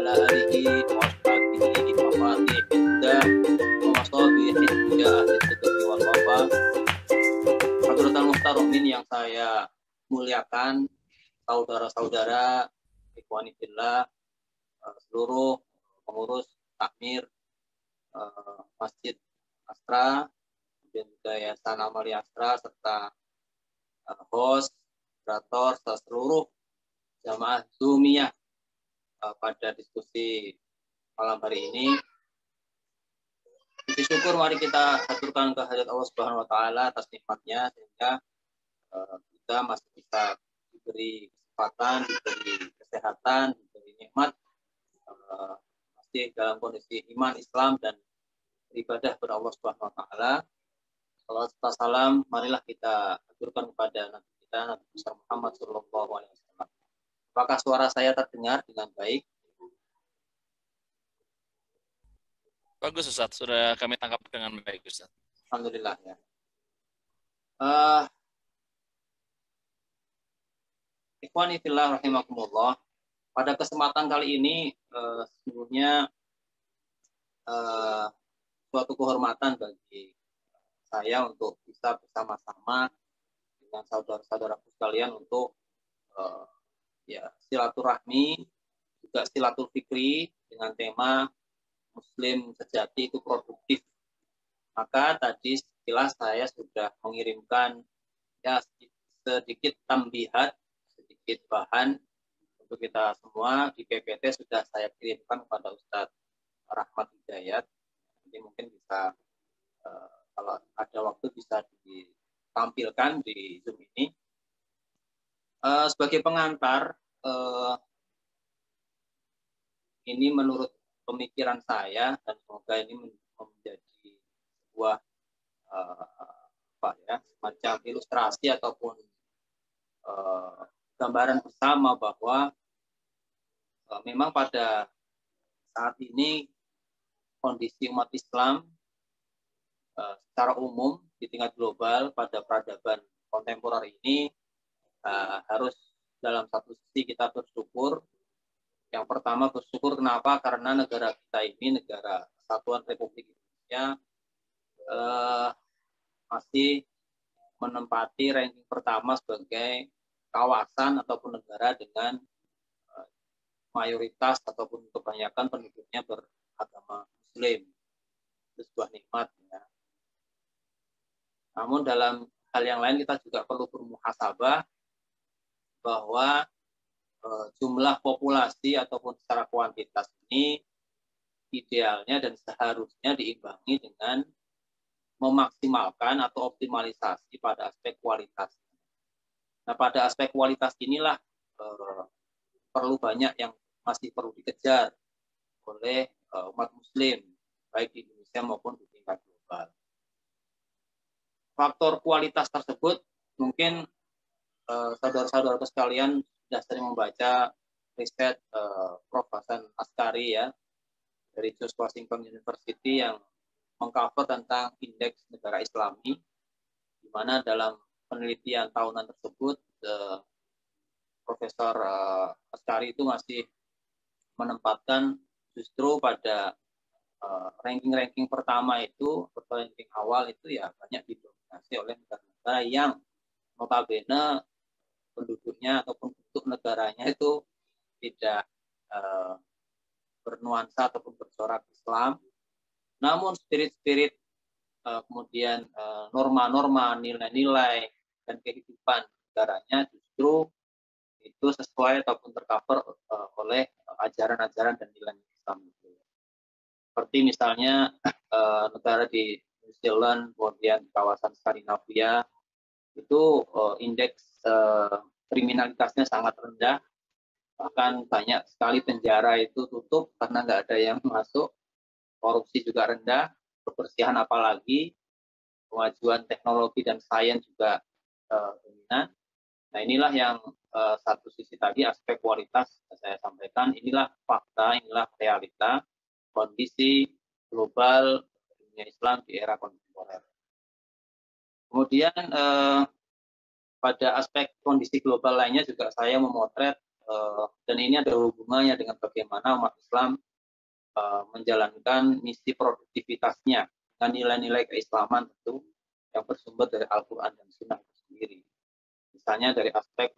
ala alihi wa ashabihi wa fatih huda wa masabihi huda ahli sidqi wal wafa. Hadratul muhtaromin yang saya muliakan, saudara-saudara ikhwani fillah, seluruh pengurus takmir Masjid Astra dan juga Yayasan Amali Astra serta host, moderator, serta seluruh jamaah Zoomiyah pada diskusi malam hari ini. Puji syukur mari kita haturkan kehadirat Allah Subhanahu wa taala atas nikmatnya sehingga kita masih bisa diberi kesempatan, diberi kesehatan, diberi nikmat, masih dalam kondisi iman, Islam dan beribadah kepada Allah Subhanahu wa taala. Salawat serta salam marilah kita haturkan kepada Nabi kita, Nabi Muhammad sallallahu alaihi wasallam. Apakah suara saya terdengar dengan baik? Bagus Ustaz, sudah kami tangkap dengan baik Ustaz. Alhamdulillah ya. Ikhwani fillah rahimakumullah. Pada kesempatan kali ini sesungguhnya suatu kehormatan bagi saya untuk bisa bersama-sama dengan saudara-saudaraku sekalian untuk silaturahmi, juga silatul fikri dengan tema Muslim sejati itu produktif. Maka tadi sekilas saya sudah mengirimkan sedikit tambihat, sedikit bahan untuk kita semua di PPT sudah saya kirimkan kepada Ustadz Rahmat Hidayat. Nanti mungkin bisa kalau ada waktu bisa ditampilkan di Zoom ini. Sebagai pengantar, ini menurut pemikiran saya dan semoga ini menjadi sebuah semacam ilustrasi ataupun gambaran bersama bahwa memang pada saat ini kondisi umat Islam secara umum di tingkat global pada peradaban kontemporer ini harus dalam satu sisi kita bersyukur. Yang pertama bersyukur kenapa? Karena negara kita ini, negara Kesatuan Republik Indonesia, masih menempati ranking pertama sebagai kawasan ataupun negara dengan mayoritas ataupun kebanyakan penduduknya beragama Muslim. Itu sebuah nikmat. Ya. Namun dalam hal yang lain kita juga perlu bermuhasabah bahwa jumlah populasi ataupun secara kuantitas ini idealnya dan seharusnya diimbangi dengan memaksimalkan atau optimalisasi pada aspek kualitas. Nah, pada aspek kualitas inilah perlu banyak yang masih perlu dikejar oleh umat Muslim, baik di Indonesia maupun di tingkat global. Faktor kualitas tersebut mungkin saudara-saudara sekalian sudah sering membaca riset Prof. Hasan Askari ya dari George Washington University yang mengcover tentang indeks negara Islami, di mana dalam penelitian tahunan tersebut Profesor Askari itu masih menempatkan justru pada ranking-ranking pertama itu atau ranking awal itu ya banyak didominasi oleh negara-negara yang notabene penduduknya ataupun bentuk negaranya itu tidak bernuansa ataupun bercorak Islam, namun spirit-spirit kemudian norma-norma, nilai-nilai dan kehidupan negaranya justru itu sesuai ataupun tercover oleh ajaran-ajaran dan nilai Islam itu. Seperti misalnya negara di New Zealand, kemudian kawasan Skandinavia itu indeks kriminalitasnya sangat rendah, bahkan banyak sekali penjara itu tutup karena nggak ada yang masuk, korupsi juga rendah, kebersihan apalagi, kemajuan teknologi dan sains juga dominan. Nah inilah yang satu sisi tadi aspek kualitas saya sampaikan, inilah fakta, inilah realita kondisi global dunia Islam di era kontemporer. Kemudian pada aspek kondisi global lainnya juga saya memotret dan ini ada hubungannya dengan bagaimana umat Islam menjalankan misi produktivitasnya dengan nilai-nilai keislaman tentu yang bersumber dari Al-Quran dan Sunnah itu sendiri. Misalnya dari aspek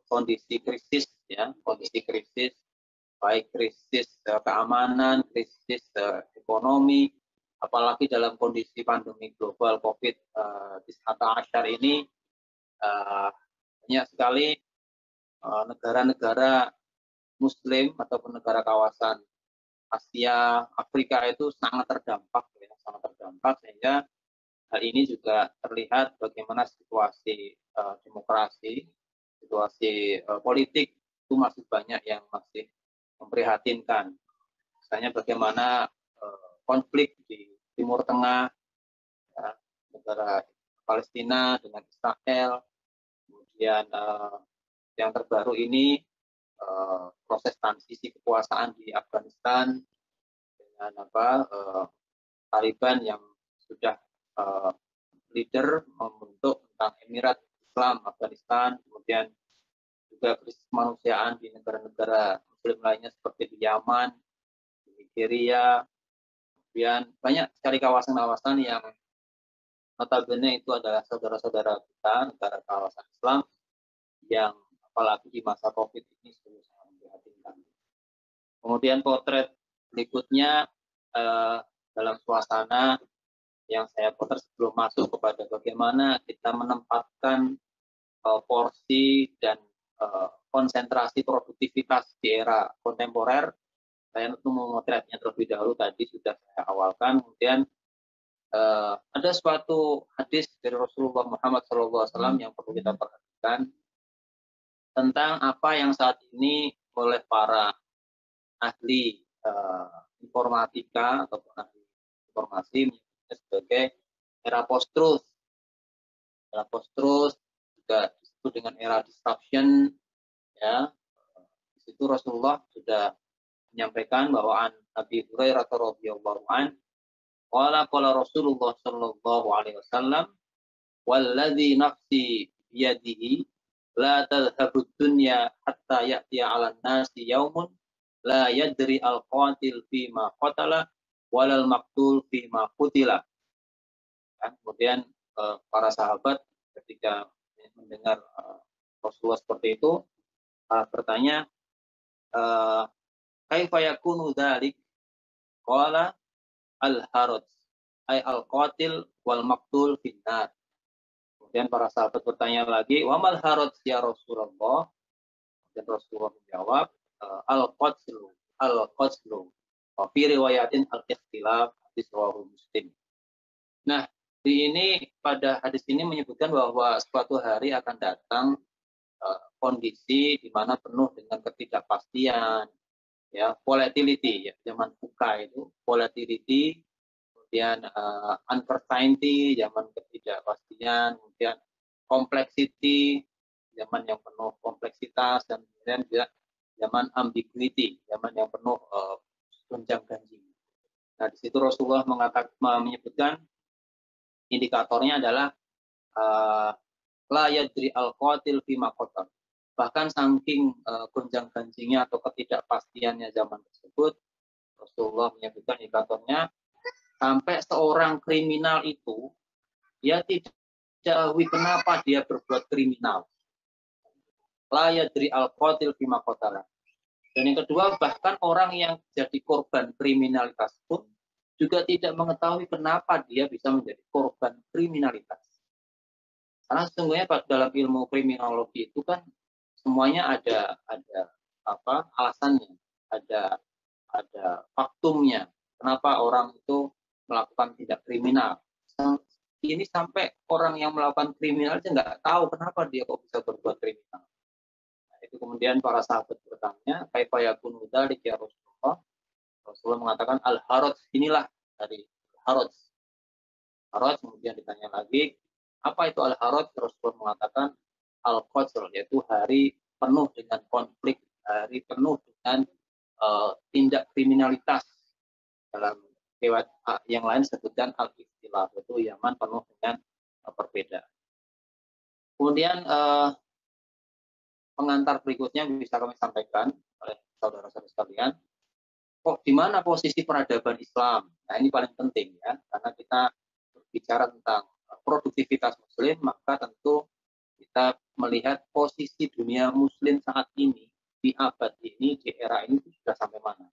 kondisi krisis, ya, kondisi krisis, baik krisis keamanan, krisis ekonomi, apalagi dalam kondisi pandemi global COVID-19 ini, banyak sekali negara-negara Muslim ataupun negara kawasan Asia, Afrika itu sangat terdampak, ya, sangat terdampak, sehingga hal ini juga terlihat bagaimana situasi demokrasi, situasi politik itu masih banyak yang masih memprihatinkan. Misalnya bagaimana konflik di Timur Tengah, ya, negara Palestina dengan Israel, kemudian yang terbaru ini proses transisi kekuasaan di Afghanistan dengan Taliban yang sudah leader membentuk tentang Emirat Islam Afghanistan, kemudian juga krisis kemanusiaan di negara-negara Muslim lainnya seperti di Yaman, di Nigeria, kemudian banyak sekali kawasan-kawasan yang notabene itu adalah saudara-saudara kita, negara kawasan Islam, yang apalagi di masa COVID ini sangat memprihatinkan. Kemudian potret berikutnya dalam suasana yang saya potret sebelum masuk kepada bagaimana kita menempatkan porsi dan konsentrasi produktivitas di era kontemporer. Saya tentu memotretnya terlebih dahulu, tadi sudah saya awalkan. Kemudian ada suatu hadis dari Rasulullah Muhammad SAW yang perlu kita perhatikan tentang apa yang saat ini oleh para ahli informatika ataupun ahli informasi sebagai era post-truth. Era post-truth juga disebut dengan era disruption, ya. Di situ Rasulullah sudah menyampaikan bahwa Nabi Hurairah radhiyallahu an qala Rasulullah sallallahu alaihi wasallam walladzi nafsi biyadihi la tadhhabu dunya hatta ya'tiya 'alan nasi yaumun la yadri al-qatil fi ma qatala walal maqtul fi ma qutila. Kemudian para sahabat ketika mendengar Rasulullah seperti itu bertanya, kaifa yakunu dzalik? Qala al-haraj ay al-qatil wal maqtul finnar. Kemudian para sahabat bertanya lagi, wa mal haraj ya Rasulullah? Dan Rasulullah menjawab, al-qatlu wa fi riwayatin al-ikhtilaf, hadis riwayat Muslim. Nah, di ini pada hadis ini menyebutkan bahwa suatu hari akan datang kondisi di mana penuh dengan ketidakpastian, ya, volatility, ya, zaman buka itu volatility, kemudian uncertainty, zaman ketidakpastian, kemudian complexity, zaman yang penuh kompleksitas, dan kemudian juga zaman ambiguity, zaman yang penuh gonjang-ganjing. Nah, di situ Rasulullah menyebutkan indikatornya adalah la yadri al-qatil fima qatal. Bahkan saking gonjang-ganjingnya atau ketidakpastiannya zaman tersebut, Rasulullah menyebutkan indikatornya sampai seorang kriminal itu dia tidak tahu kenapa dia berbuat kriminal. La yadri al-qatil fima qatala. Dan yang kedua, bahkan orang yang jadi korban kriminalitas pun juga tidak mengetahui kenapa dia bisa menjadi korban kriminalitas. Karena sesungguhnya dalam ilmu kriminologi itu kan semuanya ada alasannya, ada faktumnya. Kenapa orang itu melakukan tindak kriminal? Ini sampai orang yang melakukan kriminal aja nggak tahu kenapa dia kok bisa berbuat kriminal. Nah, itu kemudian para sahabat bertanya, kaifa yakunu dzalik ya Rasulullah? Rasulullah mengatakan al-haraj, inilah dari haraj. Haraj, kemudian ditanya lagi, apa itu al-haraj? Rasulullah mengatakan al-qatl, yaitu hari penuh dengan konflik, hari penuh dengan tindak kriminalitas. Dalam riwayat yang lain sebutkan al-ikhtilaf, yaitu zaman penuh dengan perbedaan. Kemudian pengantar berikutnya bisa kami sampaikan oleh saudara-saudara sekalian. Di mana posisi peradaban Islam? Nah, ini paling penting ya, karena kita berbicara tentang produktivitas Muslim, maka tentu kita melihat posisi dunia Muslim saat ini, di abad ini, di era ini sudah sampai mana.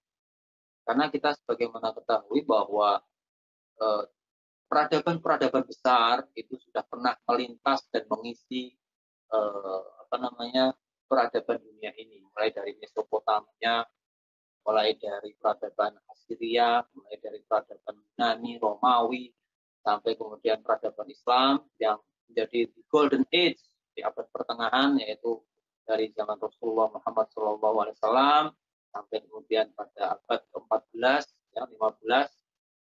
Karena kita sebagaimana ketahui bahwa peradaban-peradaban besar itu sudah pernah melintas dan mengisi peradaban dunia ini, mulai dari Mesopotamia, mulai dari peradaban Assyria, mulai dari peradaban Yunani, Romawi, sampai kemudian peradaban Islam yang menjadi the golden age di abad pertengahan, yaitu dari zaman Rasulullah Muhammad SAW sampai kemudian pada abad ke-14, ya, 15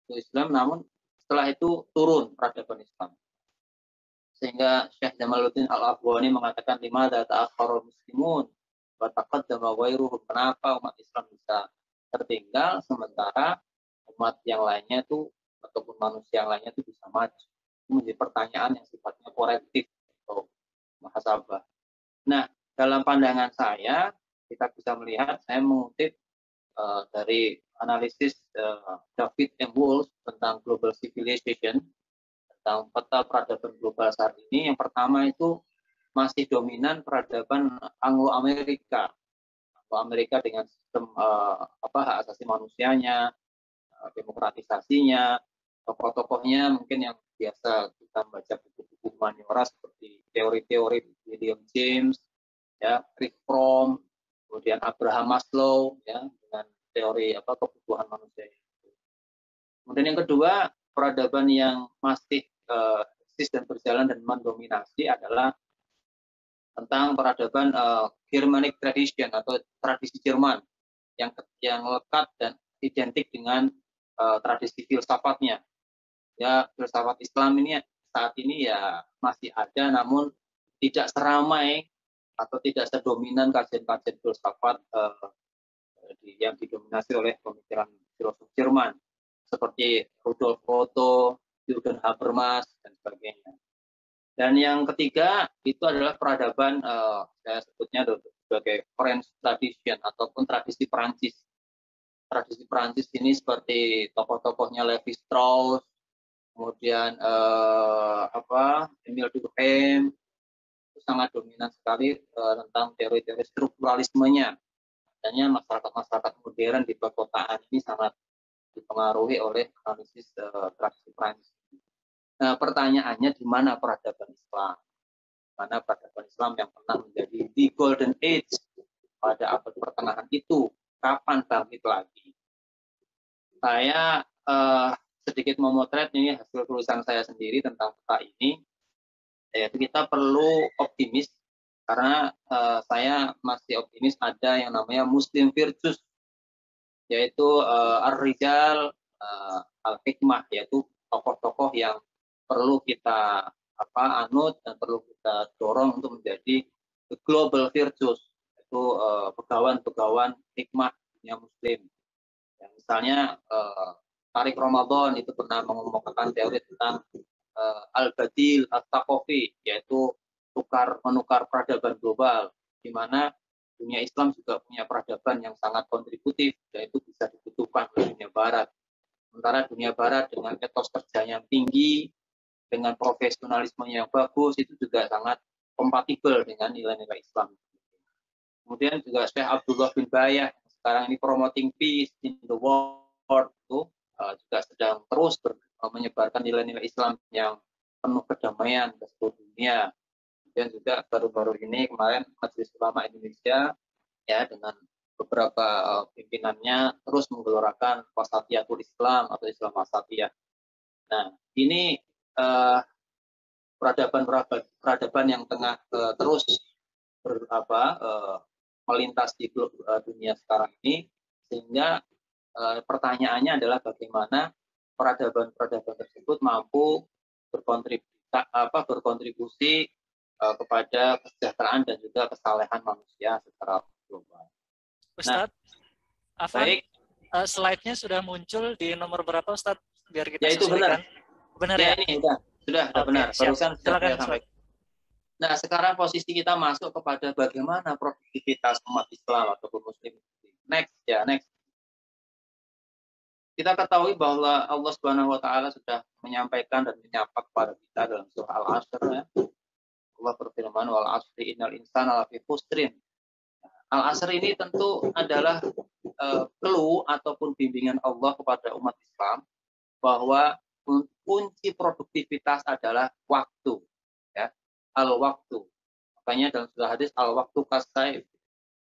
itu Islam, namun setelah itu turun peradaban Islam. Sehingga Syekh Jamaluddin Al-Afghani mengatakan limadza ta'akhkharul muslimun wa taqaddama ghairuhum, kenapa umat Islam bisa tertinggal sementara umat yang lainnya itu ataupun manusia yang lainnya itu bisa maju. Itu menjadi pertanyaan yang sifatnya korektif atau muhasabah. Nah, dalam pandangan saya kita bisa melihat, saya mengutip dari analisis David M. Wolf tentang global civilization, tentang peta peradaban global saat ini. Yang pertama itu masih dominan peradaban Anglo-Amerika. Anglo-Amerika dengan sistem hak asasi manusianya, demokratisasinya, tokoh-tokohnya mungkin yang biasa kita membaca buku-buku humaniora seperti teori-teori William James, ya, Rick Fromm, kemudian Abraham Maslow, ya, dengan teori kebutuhan manusia. Kemudian yang kedua, peradaban yang masih eksis dan berjalan dan mendominasi adalah tentang peradaban Germanic tradition atau tradisi Jerman yang lekat dan identik dengan tradisi filsafatnya. Ya, filsafat Islam ini saat ini ya masih ada, namun tidak seramai atau tidak sedominan kajian-kajian filsafat yang didominasi oleh pemikiran filosof Jerman seperti Rudolf Otto, Jürgen Habermas, dan sebagainya. Dan yang ketiga itu adalah peradaban saya sebutnya sebagai French tradition ataupun tradisi Perancis. Tradisi Perancis ini seperti tokoh-tokohnya Levi Strauss, kemudian Emile Durkheim, itu sangat dominan sekali tentang teori-teori strukturalismenya. Adanya masyarakat-masyarakat modern di perkotaan ini sangat dipengaruhi oleh analisis tradisi Perancis. Nah, pertanyaannya di mana peradaban Islam? Mana peradaban Islam yang pernah menjadi the golden age pada abad pertengahan itu? Kapan bangkit lagi? Saya sedikit memotret ini hasil tulisan saya sendiri tentang peta ini. Yaitu kita perlu optimis karena saya masih optimis ada yang namanya Muslim Virtues, yaitu Ar-Rijal Al-Hikmah, yaitu tokoh-tokoh yang perlu kita anut dan perlu kita dorong untuk menjadi the global virtues, yaitu pegawan-pegawan hikmah dunia Muslim. Ya, misalnya Tariq Ramadan itu pernah mengemukakan teori tentang al-badil at-taqafi, yaitu menukar peradaban global, di mana dunia Islam juga punya peradaban yang sangat kontributif, yaitu bisa dibutuhkan oleh dunia Barat. Sementara dunia Barat dengan etos kerja yang tinggi, dengan profesionalisme yang bagus, itu juga sangat kompatibel dengan nilai-nilai Islam. Kemudian juga Syekh Abdullah bin Bayah sekarang ini promoting peace in the world, itu juga sedang terus menyebarkan nilai-nilai Islam yang penuh kedamaian ke seluruh dunia. Dan juga baru-baru ini kemarin Majelis Ulama Indonesia ya dengan beberapa pimpinannya terus menggelorakan wasatiyatul Islam atau Islam wasatiyah. Nah, ini peradaban yang tengah terus melintas di dunia sekarang ini, sehingga pertanyaannya adalah bagaimana peradaban tersebut mampu berkontribusi kepada kesejahteraan dan juga kesalehan manusia secara global. Ustadz, baik. Slide-nya sudah muncul di nomor berapa, Ustadz? Biar kita ya, itu sesuaikan. Benar ya? Ini sudah okay, benar. Barusan silakan, saya sampaikan. Nah, sekarang posisi kita masuk kepada bagaimana produktivitas umat Islam ataupun Muslim. Next ya, next. Kita ketahui bahwa Allah Subhanahu wa taala sudah menyampaikan dan menyapa kepada kita dalam surah Al-Asr ya. Allah berfirman wal asri innal insana lafi khusrin. Al-Asr ini tentu adalah clue ataupun bimbingan Allah kepada umat Islam bahwa kunci produktivitas adalah waktu ya. Al-waktu. Makanya dalam surah hadis al-waktu kasayf.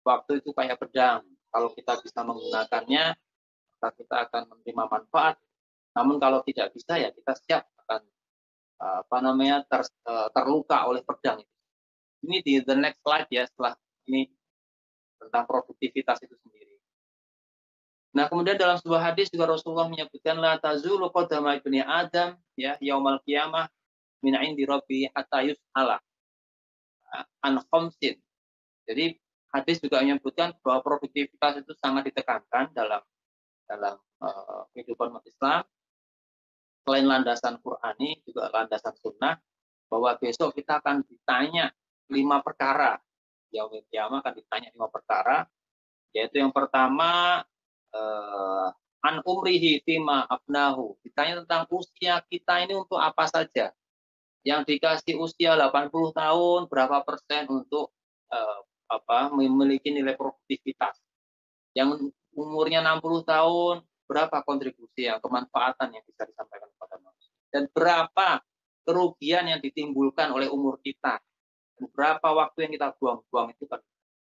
Waktu itu kayak pedang. Kalau kita bisa menggunakannya maka kita akan menerima manfaat. Namun kalau tidak bisa ya kita siap akan terluka oleh pedang itu. Ini di the next slide ya setelah ini tentang produktivitas itu sendiri. Nah, kemudian dalam sebuah hadis juga Rasulullah menyebutkan la tazulu qadama ibni Adam ya yaumal qiyamah min indi rabbi hatta yus'ala an khamsin. Jadi hadis juga menyebutkan bahwa produktivitas itu sangat ditekankan dalam kehidupan umat Islam. Selain landasan Qur'ani, juga landasan sunnah, bahwa besok kita akan ditanya 5 perkara. Yaumil Qiyamah akan ditanya 5 perkara, yaitu yang pertama, an umrihi fima abnahu. Ditanya tentang usia kita ini untuk apa saja. Yang dikasih usia 80 tahun, berapa persen untuk memiliki nilai produktivitas. Yang umurnya 60 tahun, berapa kontribusi yang kemanfaatan yang bisa disampaikan kepada manusia. Dan berapa kerugian yang ditimbulkan oleh umur kita. Dan berapa waktu yang kita buang-buang itu kan.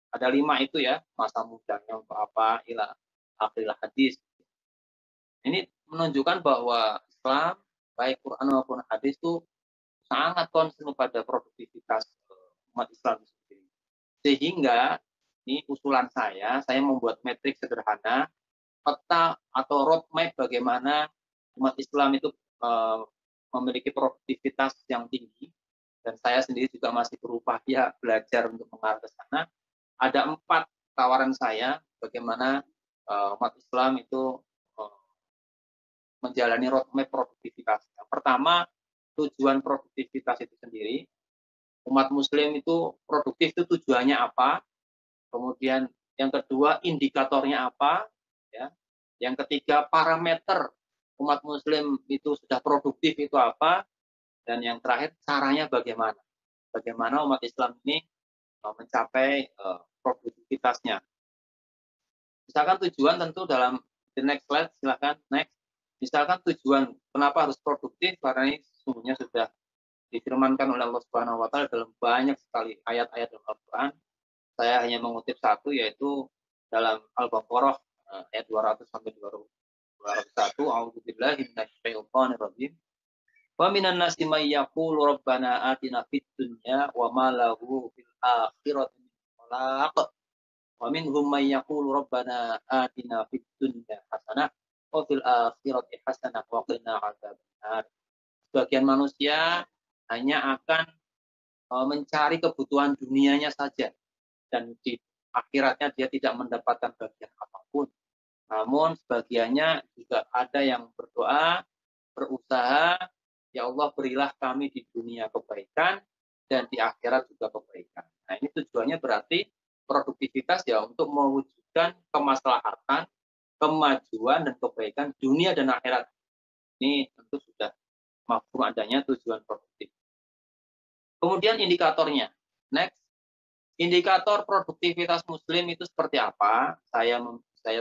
Ada 5 itu ya, masa mudanya untuk apa, ila akhiril hadis. Ini menunjukkan bahwa Islam, baik Quran maupun hadis itu sangat konsen pada produktivitas umat Islam sendiri. Sehingga ini usulan saya membuat metrik sederhana, peta atau roadmap bagaimana umat Islam itu memiliki produktivitas yang tinggi, dan saya sendiri juga masih berupaya belajar untuk mengarah ke sana. Ada 4 tawaran saya bagaimana umat Islam itu menjalani roadmap produktivitas. Yang pertama, tujuan produktivitas itu sendiri. Umat Muslim itu produktif itu tujuannya apa? Kemudian yang kedua, indikatornya apa? Ya. Yang ketiga, parameter umat Muslim itu sudah produktif itu apa? Dan yang terakhir, caranya bagaimana? Bagaimana umat Islam ini mencapai produktivitasnya. Misalkan tujuan tentu dalam the next slide, silakan next. Misalkan tujuan kenapa harus produktif, karena ini sesungguhnya sudah difirmankan oleh Allah Subhanahu wa taala dalam banyak sekali ayat-ayat dalam Al-Qur'an. Saya hanya mengutip satu, yaitu dalam Al-Baqarah ayat 200 sampai 201. A'udzubillahi minasyaitonir rajim. Wa minan nasi may yaqulu rabbana atina fid dunya wa ma lahu fil akhirati min khalaq. Wa minhum may yaqulu rabbana atina fid dunya hasanah wa fil akhirati hasanah wa qina adzabannar. Sebagian manusia hanya akan mencari kebutuhan dunianya saja, dan di akhiratnya dia tidak mendapatkan bagian apapun. Namun sebagiannya juga ada yang berdoa, berusaha, ya Allah berilah kami di dunia kebaikan dan di akhirat juga kebaikan. Nah, ini tujuannya berarti produktivitas ya untuk mewujudkan kemaslahatan, kemajuan dan kebaikan dunia dan akhirat. Ini tentu sudah mafhum adanya tujuan produktif. Kemudian indikatornya. Next. Indikator produktivitas Muslim itu seperti apa? Saya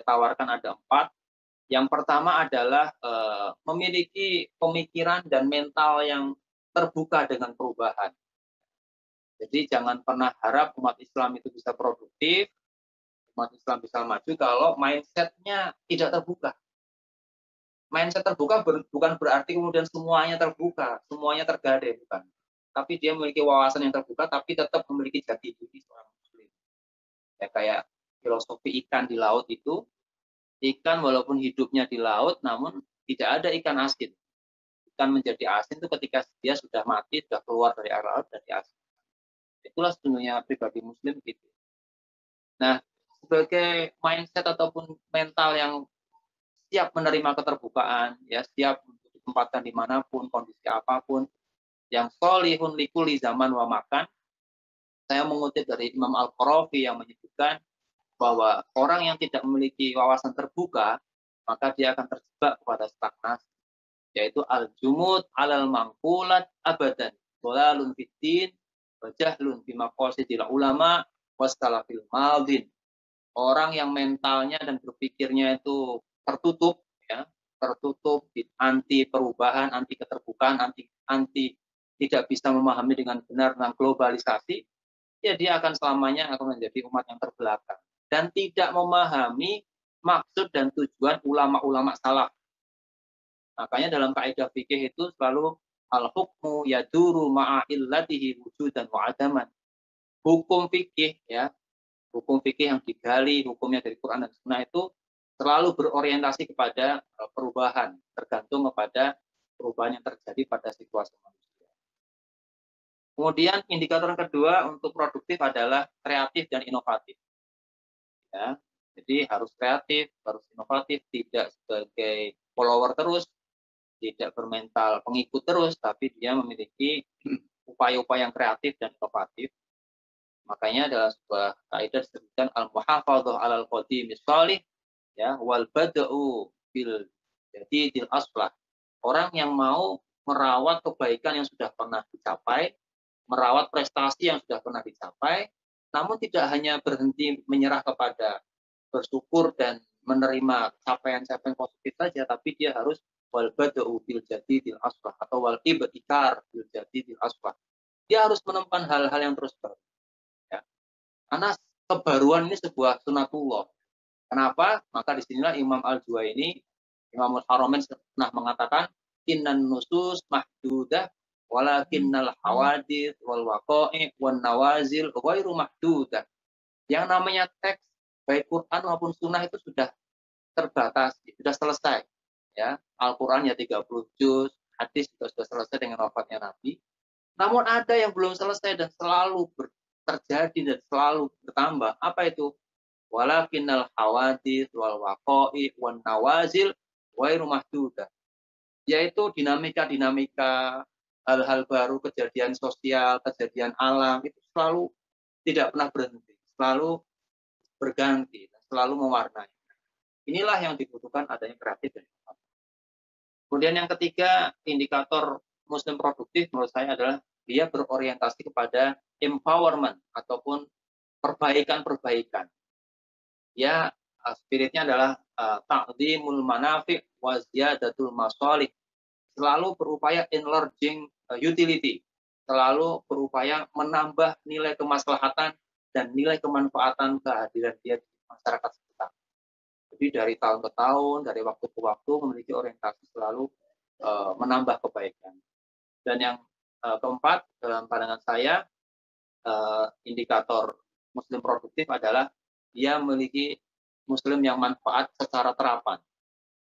tawarkan ada 4. Yang pertama adalah memiliki pemikiran dan mental yang terbuka dengan perubahan. Jadi jangan pernah harap umat Islam itu bisa produktif, umat Islam bisa maju kalau mindset-nya tidak terbuka. Mindset terbuka bukan berarti kemudian semuanya terbuka, semuanya tergadai, bukan. Tapi dia memiliki wawasan yang terbuka, tapi tetap memiliki jati diri seorang Muslim. Ya, kayak filosofi ikan di laut itu, ikan walaupun hidupnya di laut, namun tidak ada ikan asin. Ikan menjadi asin itu ketika dia sudah mati, sudah keluar dari air laut, dari asin. Itulah sebenarnya pribadi Muslim gitu. Nah, sebagai mindset ataupun mental yang siap menerima keterbukaan, ya siap untuk ditempatkan dimanapun, kondisi apapun, yang solihun likuli zaman wa makan, saya mengutip dari Imam Al-Qarafi yang menyebutkan bahwa orang yang tidak memiliki wawasan terbuka, maka dia akan terjebak kepada stagnasi, yaitu al-jumud alal mangkulat abadan, dhalalun fiddin, wa jahlun bima qasidil ulama, wastalafil madin. Orang yang mentalnya dan berpikirnya itu tertutup, ya, tertutup, anti perubahan, anti keterbukaan, anti tidak bisa memahami dengan benar tentang globalisasi, ya dia akan selamanya akan menjadi umat yang terbelakang dan tidak memahami maksud dan tujuan ulama-ulama salaf. Makanya dalam kaidah fikih itu selalu al-hukmu yaduru ma'a illatihi wujudan wa adaman. Hukum fikih, ya, hukum fikih yang digali hukumnya dari Quran dan Sunnah itu selalu berorientasi kepada perubahan, tergantung kepada perubahan yang terjadi pada situasi manusia. Kemudian indikator yang kedua untuk produktif adalah kreatif dan inovatif. Ya, jadi harus kreatif, harus inovatif, tidak sebagai follower terus, tidak bermental pengikut terus, tapi dia memiliki upaya-upaya yang kreatif dan inovatif. Makanya dalam sebuah kaidah disebutkan al-muhafadzah 'alal qadimis shalih, ya, wal bada'u bil jadidil aslah. Orang yang mau merawat kebaikan yang sudah pernah dicapai, merawat prestasi yang sudah pernah dicapai, namun tidak hanya berhenti menyerah kepada bersyukur dan menerima capaian-capaian positif saja, tapi dia harus wal bada'u bil jadidil aslah atau wal ibtikar bil jadidil aslah. Dia harus menemukan hal-hal yang terus baru. Ya. Karena kebaruan ini sebuah sunatullah. Kenapa? Maka disinilah Imam Al-Juwaini, Imam Al-Haramain pernah mengatakan, innan nusus mahdudah walakinnal hawadith wal waqa'i wan nawazil ghairu mahdudah. Yang namanya teks baik Quran maupun sunnah itu sudah terbatas, sudah selesai. Ya, Al-Quran ya 30 juz, hadis juga sudah selesai dengan wafatnya Nabi. Namun ada yang belum selesai dan selalu terjadi dan selalu bertambah. Apa itu? Walakinnal hawadith wal waqa'i wan nawazil ghairu mahdudah. Yaitu dinamika-dinamika, hal-hal baru, kejadian sosial, kejadian alam itu selalu tidak pernah berhenti, selalu berganti, selalu mewarnai. Inilah yang dibutuhkan adanya kreatif dan inovatif. Kemudian yang ketiga, indikator Muslim produktif menurut saya adalah dia berorientasi kepada empowerment ataupun perbaikan-perbaikan. Ya, spiritnya adalah ta'dhimul manafi' wa ziyadatul masalih. Selalu berupaya enlarging utility, selalu berupaya menambah nilai kemaslahatan dan nilai kemanfaatan kehadiran dia di masyarakat sekitar. Jadi dari tahun ke tahun, dari waktu ke waktu memiliki orientasi selalu menambah kebaikan. Dan yang keempat dalam pandangan saya, indikator Muslim produktif adalah dia memiliki Muslim yang manfaat secara terapan,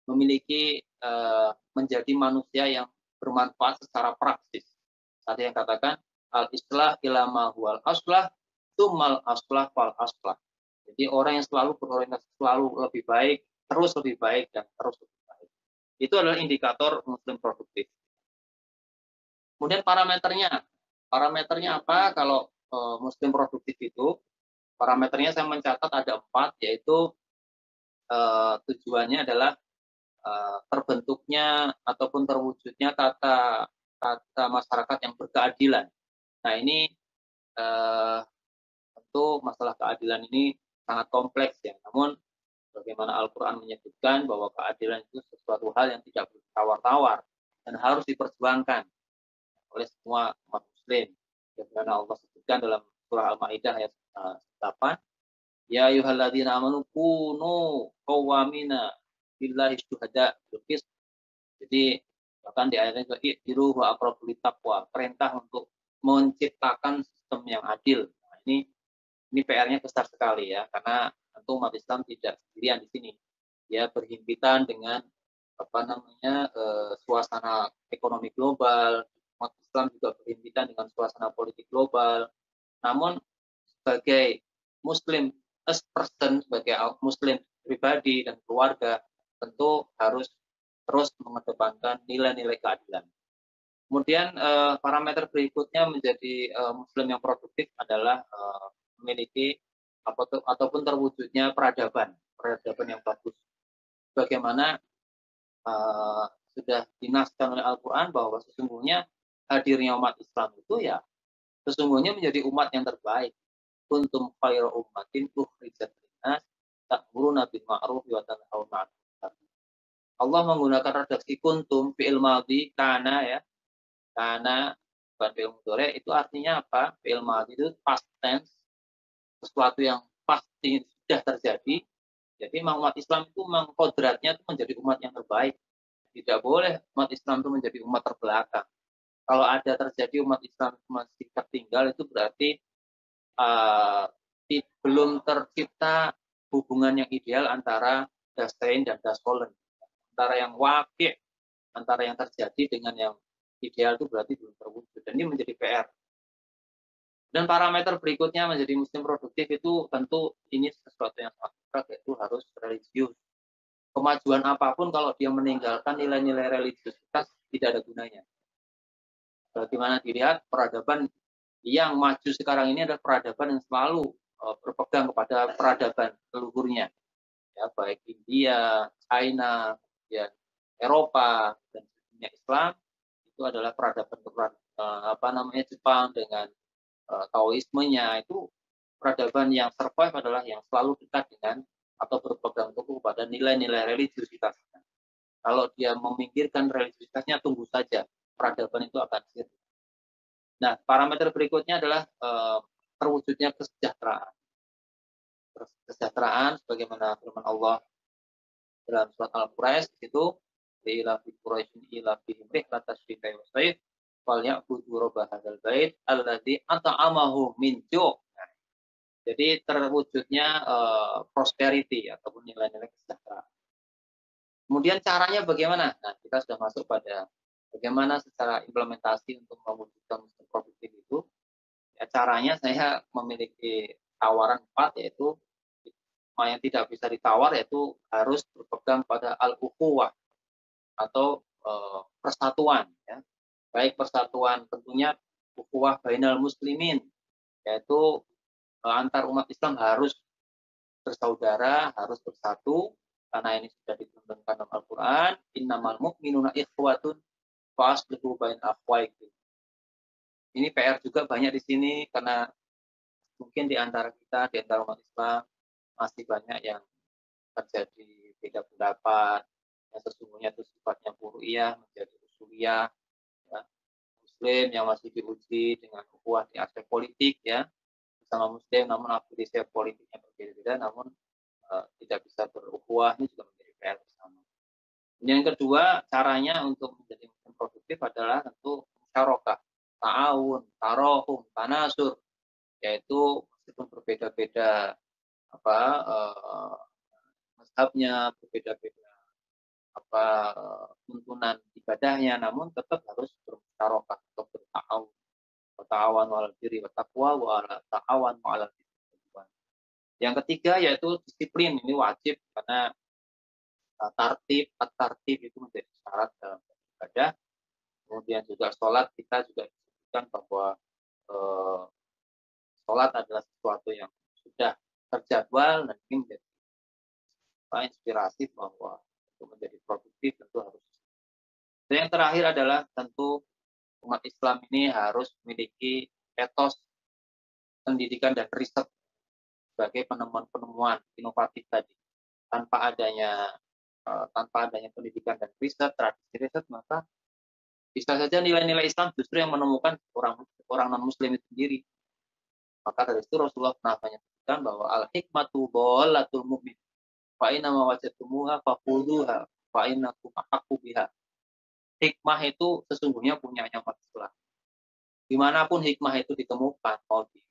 memiliki menjadi manusia yang bermanfaat secara praktis. Tadi yang katakan al-islah ila ma huwal aslah, tsummal aslah fal aslah. Jadi orang yang selalu berorientasi selalu lebih baik, terus lebih baik dan terus lebih baik. Itu adalah indikator Muslim produktif. Kemudian parameternya apa kalau Muslim produktif itu? Parameternya saya mencatat ada 4, yaitu tujuannya adalah terbentuknya ataupun terwujudnya tata masyarakat yang berkeadilan. Nah ini tentu masalah keadilan ini sangat kompleks ya. Namun bagaimana Al-Quran menyebutkan bahwa keadilan itu sesuatu hal yang tidak bertawar-tawar dan harus diperjuangkan oleh semua umat Muslim. Bagaimana Allah sebutkan dalam surah Al-Maidah ayat 8, ya ayyuhalladzina amanu kunu qawwamina billahi syuhada bil qist. Jadi bahkan di ayat itu i'dilu wa aqrabu littaqwa, perintah untuk menciptakan sistem yang adil. Nah, ini PR-nya besar sekali ya, karena tentu umat Islam tidak sendirian di sini. Ya berhimpitan dengan suasana ekonomi global, umat Islam juga berhimpitan dengan suasana politik global. Namun sebagai Muslim as person, sebagai Muslim pribadi dan keluarga, tentu harus terus mengedepankan nilai-nilai keadilan. Kemudian parameter berikutnya menjadi Muslim yang produktif adalah memiliki ataupun terwujudnya peradaban yang bagus. Bagaimana sudah dinaskan oleh Al-Quran bahwa sesungguhnya hadirnya umat Islam itu ya sesungguhnya menjadi umat yang terbaik. Kuntum khairu ummatin ukhrijat linnas ta'muruna bil ma'ruf wa tanhauna 'anil munkar. Allah menggunakan redaksi kuntum fi'il madhi kana ya. Karena bukan fi'il mudhari itu artinya apa? Fi'il madhi itu past tense, sesuatu yang pasti sudah terjadi. Jadi umat Islam itu memang kodratnya itu menjadi umat yang terbaik. Tidak boleh umat Islam itu menjadi umat terbelakang. Kalau ada terjadi umat Islam masih tertinggal itu berarti belum tercipta hubungan yang ideal antara Dasein dan Dasolen. Antara yang wakil, antara yang terjadi dengan yang ideal itu berarti belum terwujud. Dan ini menjadi PR. Dan parameter berikutnya menjadi muslim produktif itu tentu ini sesuatu yang sangat berat, yaitu harus religius. Kemajuan apapun kalau dia meninggalkan nilai-nilai religiusitas tidak ada gunanya. Bagaimana dilihat peradaban yang maju sekarang ini adalah peradaban yang selalu berpegang kepada peradaban leluhurnya, ya, baik India, China, ya, Eropa dan dunia Islam itu adalah peradaban Jepang dengan Taoismenya. Itu peradaban yang survive adalah yang selalu dekat dengan atau berpegang teguh pada nilai-nilai religiusitasnya. Kalau dia memikirkan religiusitasnya, tunggu saja peradaban itu akan sirna. Nah, parameter berikutnya adalah terwujudnya kesejahteraan. Kesejahteraan sebagaimana firman Allah dalam surat Al-Quraisy itu ila fi quraisyin ila fi rihlat tasyriqi wa sayf wal ya'budu rabb hadzal bait alladzi at'amahum min ju'. Jadi terwujudnya prosperity ataupun nilai-nilai kesejahteraan. Kemudian caranya bagaimana? Nah, kita sudah masuk pada bagaimana secara implementasi untuk mewujudkan muslim produktif itu. Ya, caranya saya memiliki tawaran 4, yaitu yang tidak bisa ditawar yaitu harus berpegang pada al-ukhuwah atau persatuan, ya. Baik persatuan tentunya ukhuwah bainal muslimin, yaitu antar umat Islam harus bersaudara, harus bersatu, karena ini sudah ditentukan dalam Al-Quran, innamal mu'minuna ikhwatun fa'aslihu bain akhwaikum. Ini PR juga banyak di sini, karena mungkin di antara kita, di antara umat Islam, masih banyak yang terjadi beda pendapat, yang sesungguhnya itu sifatnya furu'iyah menjadi usuliyah, ya. Muslim yang masih diuji dengan ukhuwah di aspek politik, ya, sama Muslim, namun afiliasi politiknya berbeda-beda, namun tidak bisa berukhuwah, ini juga menjadi PR bersama. Yang kedua, caranya untuk menjadi muslim produktif adalah tentu musyarakah, ta'awun, tarohum, tanasur, yaitu meskipun berbeda-beda mazhabnya, berbeda-beda tuntunan ibadahnya, namun tetap harus bermusyarakah atau berta'awun. Ta'awan wal birri wat taqwa wa la ta'awan 'alal itsmi wal 'udwan. Yang ketiga yaitu disiplin, ini wajib karena tartib itu menjadi syarat dalam ibadah. Kemudian juga sholat, kita juga disebutkan bahwa sholat adalah sesuatu yang sudah terjadwal dan ini menjadi inspirasi bahwa untuk menjadi produktif tentu harus. Dan yang terakhir adalah tentu umat Islam ini harus memiliki etos pendidikan dan riset sebagai penemuan-penemuan inovatif tadi. Tanpa adanya pendidikan dan riset, tradisi riset, maka bisa saja nilai-nilai Islam justru yang menemukan orang non-muslim itu sendiri. Maka dari itu Rasulullah pernah menyebutkan bahwa al-hikmatu dhalatul mu'min. Fa inna ma wajadtumuha fakhudhuha fa innakum ahaqqu biha. Hikmah itu sesungguhnya punyanya umat Islam. Dimanapun hikmah itu ditemukan, mau di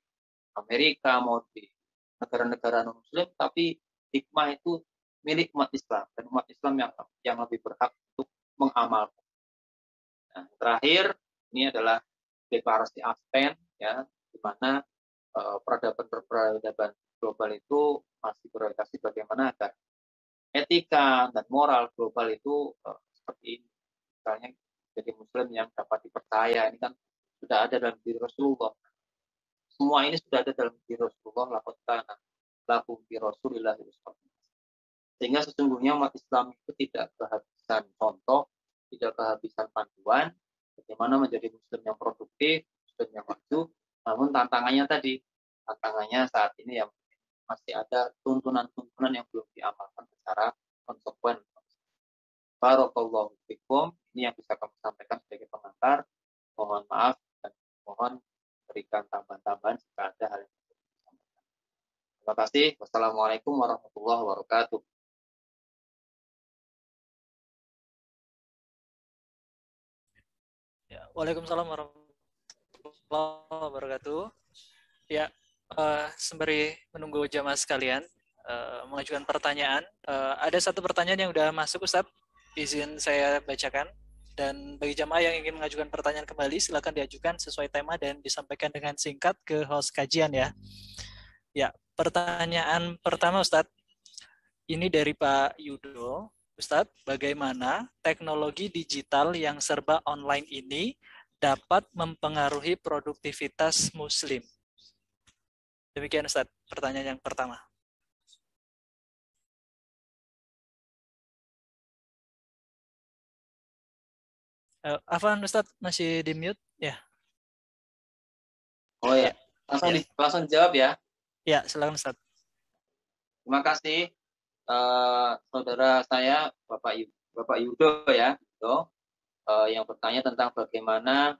Amerika, mau di negara-negara non-muslim, tapi hikmah itu milik umat Islam, dan umat Islam yang lebih berhak untuk mengamalkan. Nah, terakhir ini adalah deklarasi Aspen, ya, di mana peradaban global itu masih berorientasi bagaimana agar etika dan moral global itu seperti ini. Misalnya menjadi muslim yang dapat dipercaya. Ini kan sudah ada dalam diri Rasulullah. Semua ini sudah ada dalam diri Rasulullah. Laqad kana lakum fi Rasulillahi uswatun. Sehingga sesungguhnya umat Islam itu tidak kehabisan contoh, tidak kehabisan panduan bagaimana menjadi muslim yang produktif, muslim yang maju. Namun tantangannya saat ini yang masih ada tuntunan-tuntunan yang belum diamalkan secara konsekuen. Barakallahu fikum. Ini yang bisa kami sampaikan sebagai pengantar. Mohon maaf dan mohon berikan tambahan-tambahan jika ada hal yang perlu disampaikan. Terima kasih. Wassalamualaikum warahmatullahi wabarakatuh. Ya, Waalaikumsalam warahmatullahi wabarakatuh. Ya, sembari menunggu jamaah sekalian mengajukan pertanyaan, ada satu pertanyaan yang sudah masuk, Ustadz. Izin saya bacakan. Dan bagi jamaah yang ingin mengajukan pertanyaan kembali, silakan diajukan sesuai tema dan disampaikan dengan singkat ke host kajian ya. Ya, pertanyaan pertama, Ustadz. Ini dari Pak Yudo. Ustadz, bagaimana teknologi digital yang serba online ini dapat mempengaruhi produktivitas Muslim? Demikian Ustadz, pertanyaan yang pertama. Afwan Ustadz, masih di mute? Ya. Oh ya, langsung jawab ya. Ya, silakan Ustadz. Terima kasih. Saudara saya Bapak Yudo ya, yang bertanya tentang bagaimana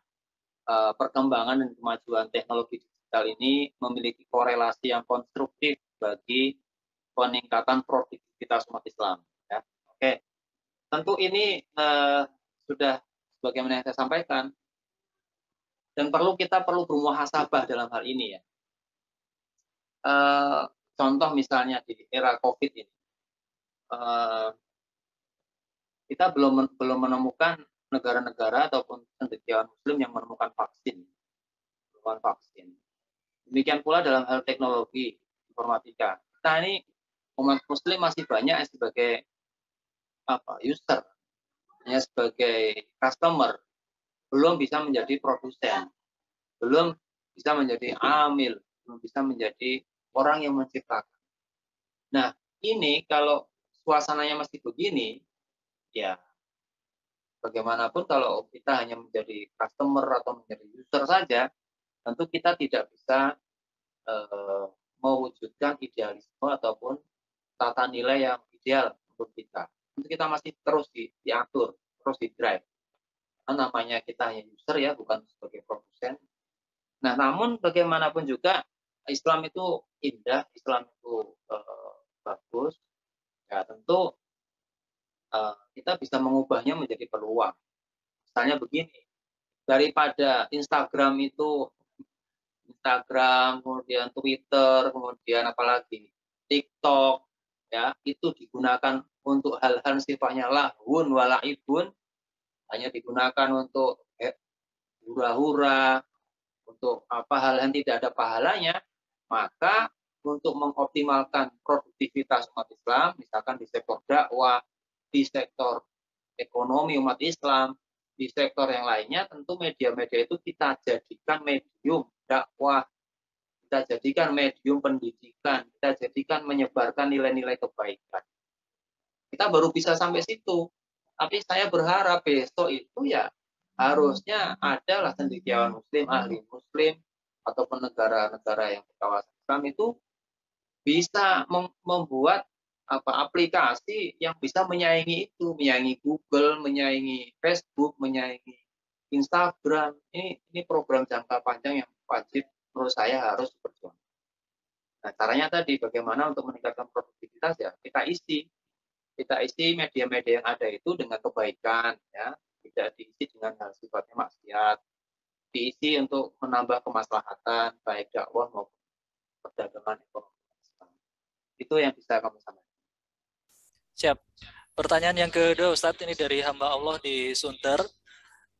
perkembangan dan kemajuan teknologi digital ini memiliki korelasi yang konstruktif bagi peningkatan produktivitas umat Islam. Ya. Oke, tentu ini sudah sebagaimana yang saya sampaikan dan kita perlu bermuhasabah dalam hal ini ya. Contoh misalnya di era COVID ini. Kita belum menemukan negara-negara ataupun cendekiawan Muslim yang menemukan vaksin. Demikian pula dalam hal teknologi informatika. Kita ini umat Muslim masih banyak sebagai user, hanya sebagai customer, belum bisa menjadi produsen, belum bisa menjadi amil, belum bisa menjadi orang yang menciptakan. Nah, ini kalau suasananya masih begini, ya bagaimanapun kalau kita hanya menjadi customer atau menjadi user saja, tentu kita tidak bisa mewujudkan idealisme ataupun tata nilai yang ideal untuk kita. Tentu kita masih terus diatur, terus di-drive. Karena namanya kita hanya user ya, bukan sebagai produsen. Nah, namun bagaimanapun juga Islam itu indah, Islam itu bagus. Ya, tentu kita bisa mengubahnya menjadi peluang. Misalnya begini, daripada Instagram, kemudian Twitter, kemudian apalagi TikTok, ya itu digunakan untuk hal-hal sifatnya lahun walaibun, hanya digunakan untuk hura-hura, untuk hal yang tidak ada pahalanya, maka untuk mengoptimalkan produktivitas umat Islam, misalkan di sektor dakwah, di sektor ekonomi umat Islam, di sektor yang lainnya, tentu media-media itu kita jadikan medium dakwah, kita jadikan medium pendidikan, kita jadikan menyebarkan nilai-nilai kebaikan. Kita baru bisa sampai situ. Tapi saya berharap besok itu ya harusnya adalah cendekiawan Muslim, ahli Muslim, ataupun negara-negara yang berkawasan Islam itu bisa membuat aplikasi yang bisa menyaingi Google, menyaingi Facebook, menyaingi Instagram. Ini program jangka panjang yang wajib menurut saya harus diperjuangkan. Nah, caranya tadi bagaimana untuk meningkatkan produktivitas ya kita isi media-media yang ada itu dengan kebaikan ya, tidak diisi dengan hal sifatnya maksiat, diisi untuk menambah kemaslahatan baik dakwah maupun perdagangan ekonomi. Itu yang bisa kami sampaikan. Siap. Pertanyaan yang kedua Ustadz, ini dari hamba Allah di Sunter.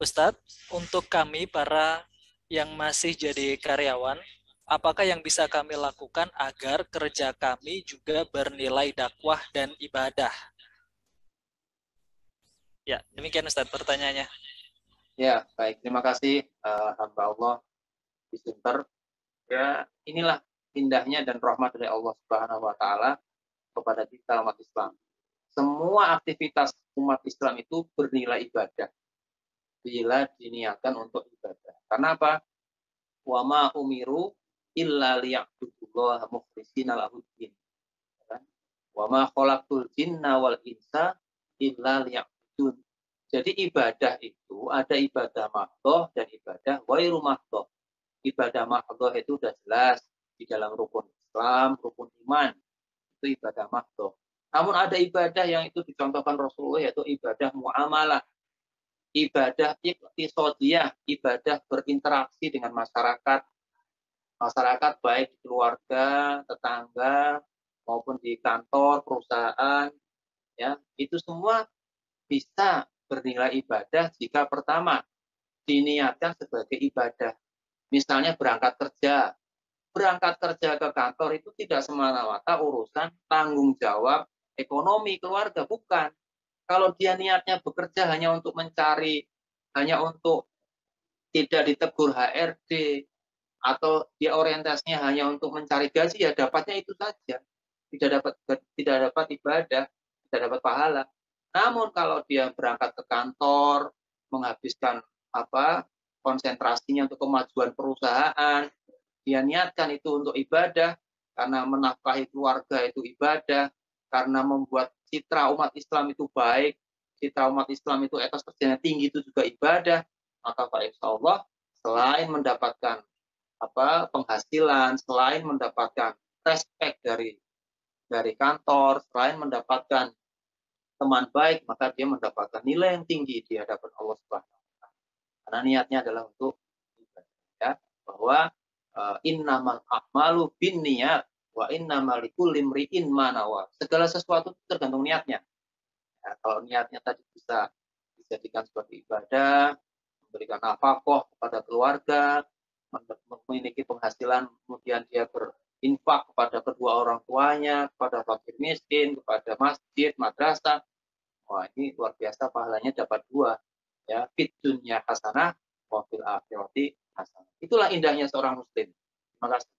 Ustadz, untuk kami para yang masih jadi karyawan, apakah yang bisa kami lakukan agar kerja kami juga bernilai dakwah dan ibadah? Ya, demikian Ustadz pertanyaannya. Ya, baik. Terima kasih hamba Allah di Sunter. Ya, inilah indahnya dan rahmat dari Allah Subhanahu wa taala kepada kita umat Islam. Semua aktivitas umat Islam itu bernilai ibadah bila diniatkan untuk ibadah. Karena apa? Wa ma umiru illa liya'budullaha mukhlishina lahuddin. Wa ma khalaqtul jinna wal insa illa liya'budun. Jadi ibadah itu ada ibadah mahdhah dan ibadah ghairu mahdhah. Ibadah mahdhah itu sudah jelas di dalam rukun Islam, rukun iman. Itu ibadah mahdhah. Namun ada ibadah yang itu dicontohkan Rasulullah, yaitu ibadah muamalah, ibadah iqtisadiyah, ibadah berinteraksi dengan masyarakat. Masyarakat baik di keluarga, tetangga, maupun di kantor, perusahaan, ya, itu semua bisa bernilai ibadah jika pertama diniatkan sebagai ibadah. Misalnya berangkat kerja ke kantor itu tidak semata-mata urusan tanggung jawab ekonomi keluarga, bukan. Kalau dia niatnya bekerja hanya untuk mencari, hanya untuk tidak ditegur HRD, atau dia orientasinya hanya untuk mencari gaji, ya dapatnya itu saja. Tidak dapat ibadah, tidak dapat pahala. Namun kalau dia berangkat ke kantor, menghabiskan konsentrasinya untuk kemajuan perusahaan, dia niatkan itu untuk ibadah, karena menafkahi keluarga itu ibadah, karena membuat citra umat Islam itu baik, citra umat Islam itu etos kerjanya tinggi, itu juga ibadah, maka insya Allah selain mendapatkan penghasilan, selain mendapatkan respect dari kantor, selain mendapatkan teman baik, maka dia mendapatkan nilai yang tinggi di hadapan Allah Subhanahu wa taala. Karena niatnya adalah untuk ibadah, ya, bahwa innamal a'malu binniyat wa innamal likulli imri'in ma nawa. Segala sesuatu tergantung niatnya. Ya, kalau niatnya tadi bisa dijadikan sebagai ibadah, memberikan nafkah kepada keluarga, memiliki penghasilan, kemudian dia berinfak kepada kedua orang tuanya, kepada fakir miskin, kepada masjid, madrasah. Wah, ini luar biasa, pahalanya dapat dua. Ya, fid dunya hasanah wa fil akhirati hasanah. Itulah indahnya seorang muslim. Terima kasih.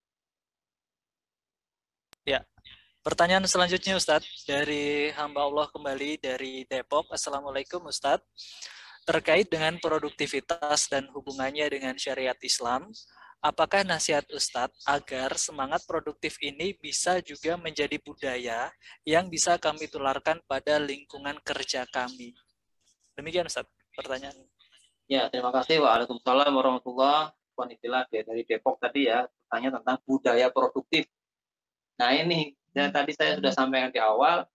Ya, pertanyaan selanjutnya Ustadz dari hamba Allah kembali dari Depok. Assalamualaikum Ustadz. Terkait dengan produktivitas dan hubungannya dengan syariat Islam, apakah nasihat Ustadz agar semangat produktif ini bisa juga menjadi budaya yang bisa kami tularkan pada lingkungan kerja kami? Demikian Ustadz pertanyaan. Ya, terima kasih. Waalaikumsalam warahmatullahi wabarakatuh. Dari Depok tadi ya, bertanya tentang budaya produktif. Nah ini, tadi saya sudah sampaikan di awal,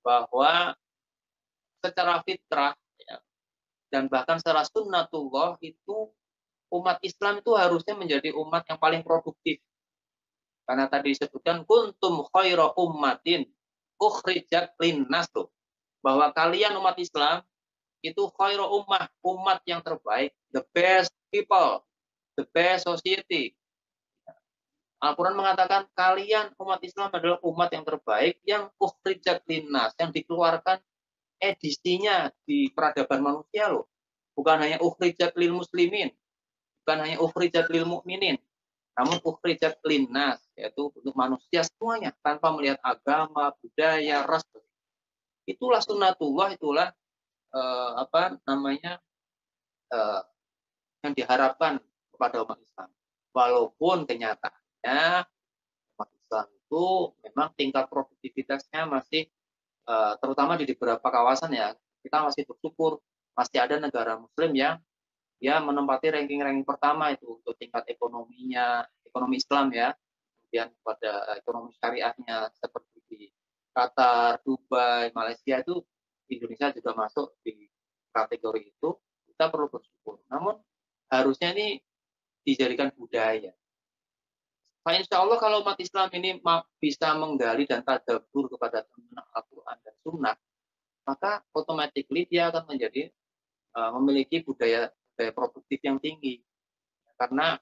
bahwa secara fitrah, ya, dan bahkan secara sunnatullah, itu umat Islam itu harusnya menjadi umat yang paling produktif. Karena tadi disebutkan kuntum khaira ummatin ukhrijat linnas, tuh, bahwa kalian umat Islam itu khaira ummah, umat yang terbaik, the best people, the best society. Al-Quran mengatakan kalian umat Islam adalah umat yang terbaik yang ukhrijat linnas, yang dikeluarkan edisinya di peradaban manusia loh. Bukan hanya ukhrijat lil muslimin, bukan hanya ukhrijat lil mukminin, namun ukhrijat linnas, yaitu untuk manusia semuanya tanpa melihat agama, budaya, ras. Itulah sunnatullah, itulah yang diharapkan kepada umat Islam. Walaupun kenyataannya umat Islam itu memang tingkat produktivitasnya masih terutama di beberapa kawasan, ya, kita masih bersyukur masih ada negara muslim yang menempati ranking-ranking pertama itu untuk tingkat ekonominya, ekonomi Islam, ya, kemudian pada ekonomi syariahnya seperti di Qatar, Dubai, Malaysia, itu Indonesia juga masuk di kategori itu. Kita perlu bersyukur. Namun harusnya ini dijadikan budaya. Nah, insya Allah kalau umat Islam ini bisa menggali dan tadabbur kepada Al-Quran dan Sunnah, maka automatically dia akan menjadi memiliki budaya produktif yang tinggi. Karena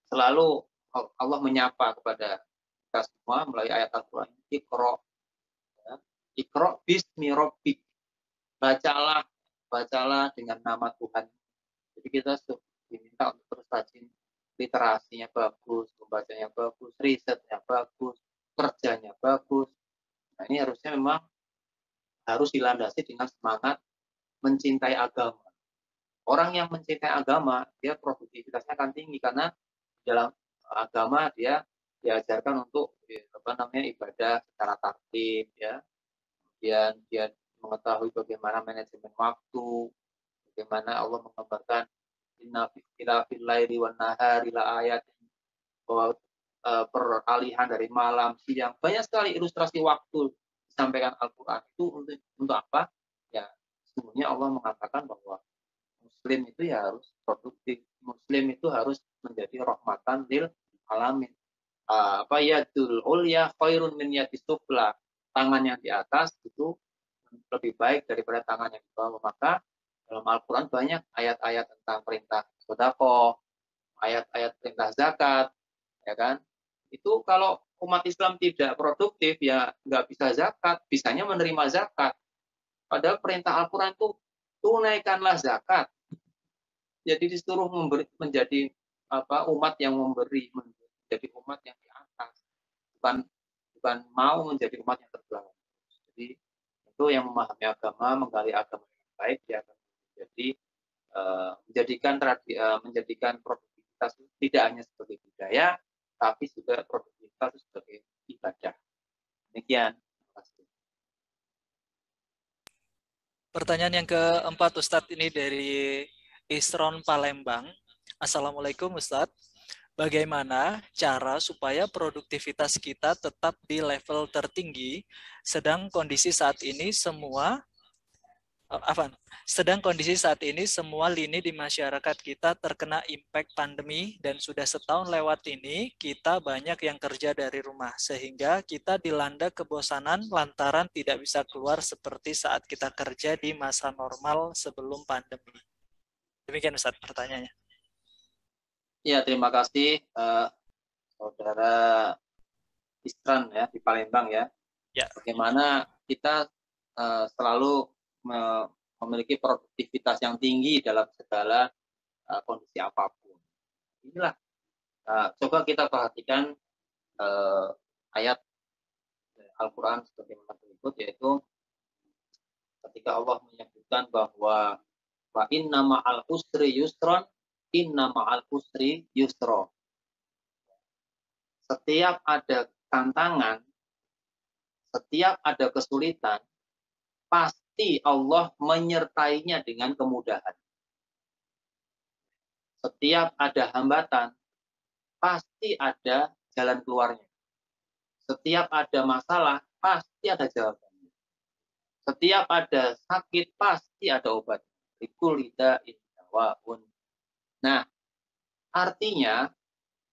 selalu Allah menyapa kepada kita semua melalui ayat Al-Quran, Iqra, ya, Iqra bismi rabbik, bacalah dengan nama Tuhan. Jadi kita diminta untuk terus rajin, literasinya bagus, pembacanya bagus, risetnya bagus, kerjanya bagus. Nah, ini harusnya memang harus dilandasi dengan semangat mencintai agama. Orang yang mencintai agama, dia produktivitasnya akan tinggi karena dalam agama dia diajarkan untuk ibadah secara tertib, ya. Kemudian dia mengetahui bagaimana manajemen waktu, bagaimana Allah menggambarkan inna fi ikhtilafil laili wan nahari la ayatin, bahwa peralihan dari malam siang, banyak sekali ilustrasi waktu disampaikan Al-Qur'an itu untuk apa? Ya, sesungguhnya Allah mengatakan bahwa Muslim itu ya harus produktif. Muslim itu harus menjadi rahmatan lil alamin. Yadul ulya khairun min yadis sufla. Tangan yang di atas itu lebih baik daripada tangan yang di bawah. Maka dalam Al-Quran banyak ayat-ayat tentang perintah sedekah, ayat-ayat perintah zakat, ya kan? Itu kalau umat Islam tidak produktif, ya nggak bisa zakat, bisanya menerima zakat. Padahal perintah Al-Quran itu tunaikanlah zakat. Jadi disuruh menjadi umat yang memberi, menjadi umat yang di atas, bukan mau menjadi umat yang terbelakang. Jadi itu yang memahami agama, menggali agama yang baik, dia akan menjadikan produktivitas tidak hanya sebagai budaya, tapi juga produktivitas sebagai ibadah. Demikian. Pertanyaan yang keempat, Ustadz, ini dari Isron Palembang. Assalamualaikum, Ustadz. Bagaimana cara supaya produktivitas kita tetap di level tertinggi, sedang kondisi saat ini semua lini di masyarakat kita terkena impact pandemi dan sudah setahun lewat ini kita banyak yang kerja dari rumah sehingga kita dilanda kebosanan lantaran tidak bisa keluar seperti saat kita kerja di masa normal sebelum pandemi. Demikian Ustaz pertanyaannya. Ya, terima kasih Saudara Isran ya di Palembang ya. Ya. Bagaimana kita selalu memiliki produktivitas yang tinggi dalam segala kondisi apapun. Inilah coba kita perhatikan ayat Al-Quran sebagaimana berikut, yaitu ketika Allah menyebutkan bahwa wa inna ma'al usri yusron, inna ma'al usri yusron. Setiap ada tantangan, setiap ada kesulitan, pasti Allah menyertainya dengan kemudahan. Setiap ada hambatan, pasti ada jalan keluarnya. Setiap ada masalah, pasti ada jawabannya. Setiap ada sakit, pasti ada obat. Nah, artinya,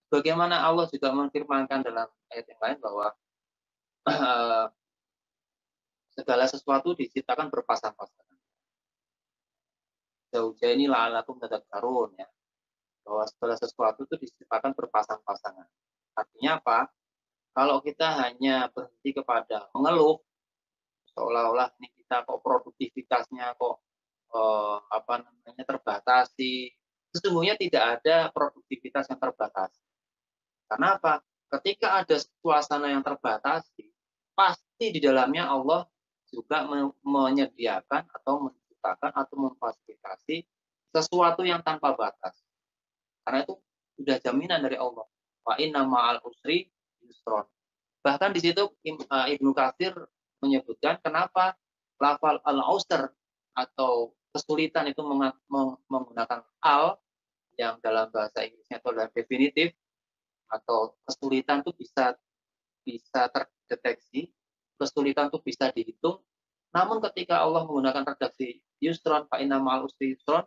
bagaimana Allah juga menfirmankan dalam ayat yang lain bahwa segala sesuatu diciptakan berpasang-pasangan. Zaujaini la'alakum tadhakkarun, ya. Bahwa segala sesuatu itu diciptakan berpasang-pasangan. Artinya apa? Kalau kita hanya berhenti kepada mengeluh, seolah-olah ini kita kok produktivitasnya kok terbatasi. Sesungguhnya tidak ada produktivitas yang terbatasi. Karena apa? Ketika ada suasana yang terbatasi, pasti di dalamnya Allah juga menyediakan atau menciptakan atau memfasilitasi sesuatu yang tanpa batas. Karena itu sudah jaminan dari Allah. Wa inna ma'al usri yusron. Bahkan di situ Ibnu Katsir menyebutkan kenapa lafal al-usr atau kesulitan itu menggunakan al yang dalam bahasa Inggrisnya itu adalah definitif, atau kesulitan itu bisa terdeteksi, kesulitan itu bisa dihitung. Namun ketika Allah menggunakan redaksi yusron, fa inna ma'al usri yusron,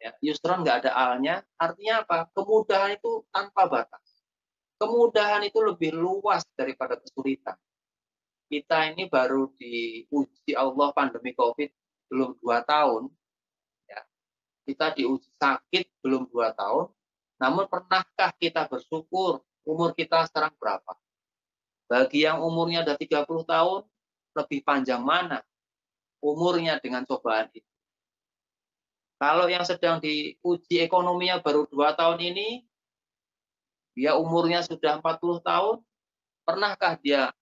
ya, yusron nggak ada alnya, artinya apa? Kemudahan itu tanpa batas. Kemudahan itu lebih luas daripada kesulitan. Kita ini baru diuji Allah pandemi COVID belum 2 tahun. Ya. Kita diuji sakit belum 2 tahun. Namun pernahkah kita bersyukur umur kita sekarang berapa? Bagi yang umurnya ada 30 tahun, lebih panjang mana umurnya dengan cobaan itu? Kalau yang sedang diuji ekonominya baru 2 tahun ini, dia umurnya sudah 40 tahun, pernahkah dia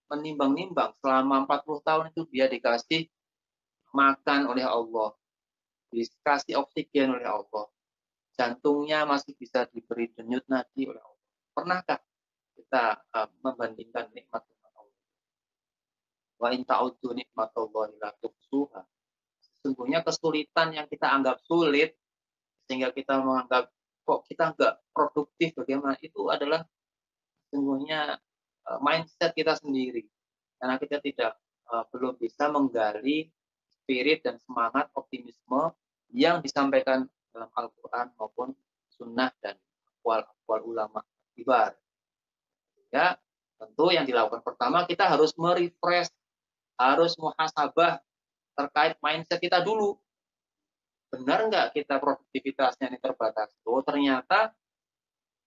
menimbang-nimbang selama 40 tahun itu dia dikasih makan oleh Allah, dikasih oksigen oleh Allah, jantungnya masih bisa diberi denyut nadi oleh Allah. Pernahkah kita membandingkan nikmat Allah? Wa in ta'udzu nikmatallahi la tuhsuha. Sesungguhnya kesulitan yang kita anggap sulit sehingga kita menganggap kok kita nggak produktif bagaimana, itu adalah sesungguhnya mindset kita sendiri, karena kita belum bisa menggali spirit dan semangat optimisme yang disampaikan dalam Al-Quran maupun sunnah dan akwal ulama kibar. Ya, tentu yang dilakukan pertama kita harus merefresh, harus muhasabah terkait mindset kita dulu. Benar nggak kita produktivitasnya ini terbatas? Oh, ternyata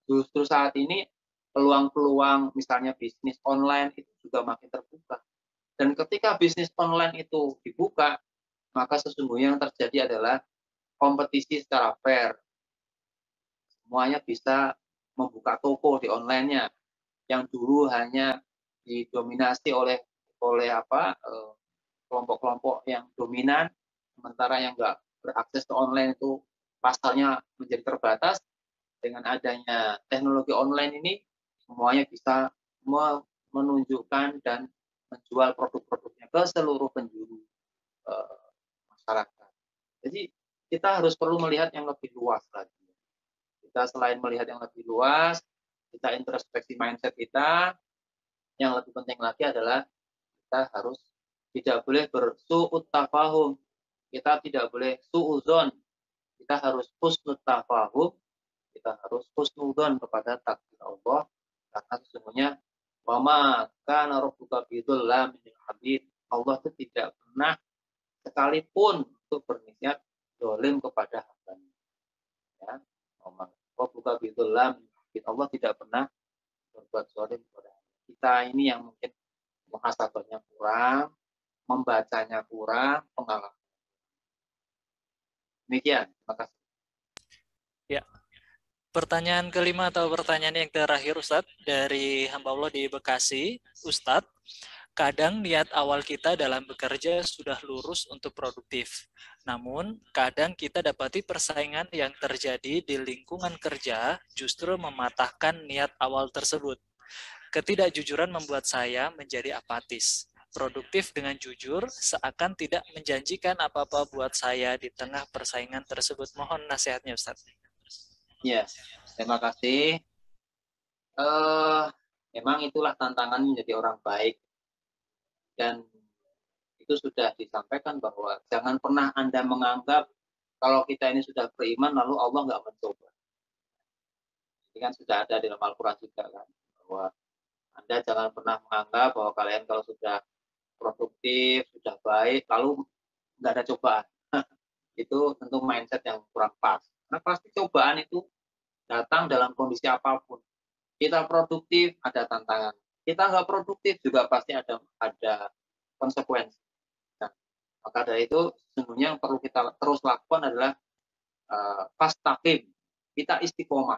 justru saat ini peluang-peluang misalnya bisnis online itu juga makin terbuka. Dan ketika bisnis online itu dibuka, maka sesungguhnya yang terjadi adalah kompetisi secara fair. Semuanya bisa membuka toko di online-nya. Yang dulu hanya didominasi oleh kelompok-kelompok yang dominan, sementara yang nggak berakses ke online itu pasarnya menjadi terbatas. Dengan adanya teknologi online ini, semuanya bisa menunjukkan dan menjual produk-produknya ke seluruh penjuru masyarakat. Jadi kita harus perlu melihat yang lebih luas lagi. Kita selain melihat yang lebih luas, kita introspeksi mindset kita. Yang lebih penting lagi adalah kita harus tidak boleh bersu'ut tafahum. Kita tidak boleh su'udzon. Kita harus husnul tafahum. Kita harus husnudzon kepada takdir Allah, karena sesungguhnya wa ma kana rabbuka bidzallam lil abid. Allah itu tidak pernah sekalipun untuk berniat zalim kepada hambanya. Ya, wa ma rabbuka bidzallam lil abid. Allah tidak pernah berbuat zalim kepada hambanya. Kita ini yang mungkin muhasabahnya kurang, membacanya kurang, pengalaman. Demikian, terima kasih. Ya. Pertanyaan kelima atau pertanyaan yang terakhir, Ustadz, dari hamba Allah di Bekasi. Ustadz, kadang niat awal kita dalam bekerja sudah lurus untuk produktif. Namun, kadang kita dapati persaingan yang terjadi di lingkungan kerja justru mematahkan niat awal tersebut. Ketidakjujuran membuat saya menjadi apatis. Produktif dengan jujur seakan tidak menjanjikan apa-apa buat saya di tengah persaingan tersebut. Mohon nasihatnya, Ustadz. Ya, terima kasih. Memang itulah tantangan menjadi orang baik. Dan itu sudah disampaikan bahwa jangan pernah Anda menganggap kalau kita ini sudah beriman lalu Allah nggak mencoba. Ini kan sudah ada di dalam Al-Quran juga kan, bahwa Anda jangan pernah menganggap bahwa kalian kalau sudah produktif, sudah baik, lalu nggak ada cobaan. Itu tentu mindset yang kurang pas. Karena pasti cobaan itu datang dalam kondisi apapun. Kita produktif, ada tantangan. Kita nggak produktif juga pasti ada konsekuensi. Nah, maka dari itu sesungguhnya yang perlu kita terus lakukan adalah fastaqim. Kita istiqomah.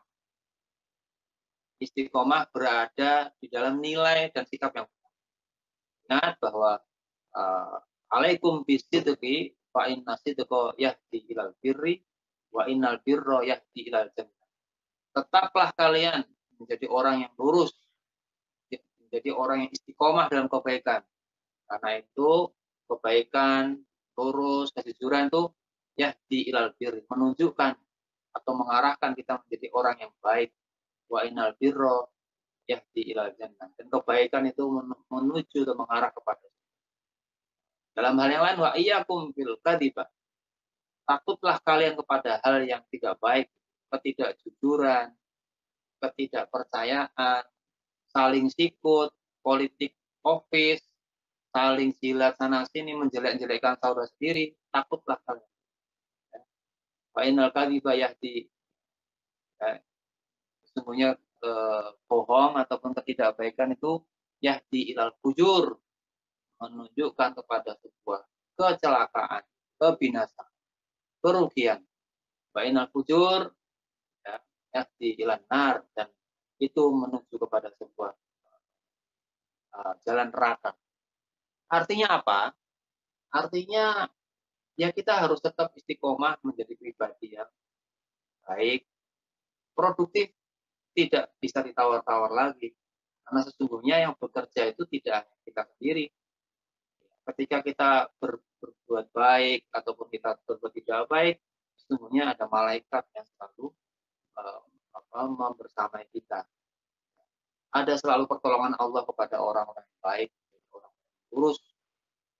Istiqomah berada di dalam nilai dan sikap yang benar. Ingat bahwa alaikum bisidqi fa inna sidqa yahdi ilal birri wa innal birra yahdi ilal jannah. Tetaplah kalian menjadi orang yang lurus, menjadi orang yang istiqomah dalam kebaikan. Karena itu kebaikan, lurus, kejujuran itu yahdi ilal birri, menunjukkan atau mengarahkan kita menjadi orang yang baik. Wa innal birra yahdi ilal jannah. Dan kebaikan itu menuju atau mengarah kepada. Dalam hal yang lain, wa iyyakum bil kadzib. Takutlah kalian kepada hal yang tidak baik, ketidakjujuran, ketidakpercayaan, saling sikut, politik office, saling jilat sana sini, menjelek-jelekkan saudara sendiri. Takutlah kalian. Fa innal kadziba yahdi. Sesungguhnya bohong ataupun ketidakbaikan itu yahdi ilal fujur, menunjukkan kepada sebuah kecelakaan, kebinasaan. kerugian. Bainal fujur ya di ilan nar, dan itu menuju kepada sebuah jalan neraka. Artinya apa? Artinya ya kita harus tetap istiqomah menjadi pribadi yang baik, produktif, tidak bisa ditawar-tawar lagi. Karena sesungguhnya yang bekerja itu tidak hanya kita sendiri. Ketika kita berbuat baik ataupun kita berbuat tidak baik, sesungguhnya ada malaikat yang selalu membersamai kita. Ada selalu pertolongan Allah kepada orang-orang yang baik, orang yang lurus.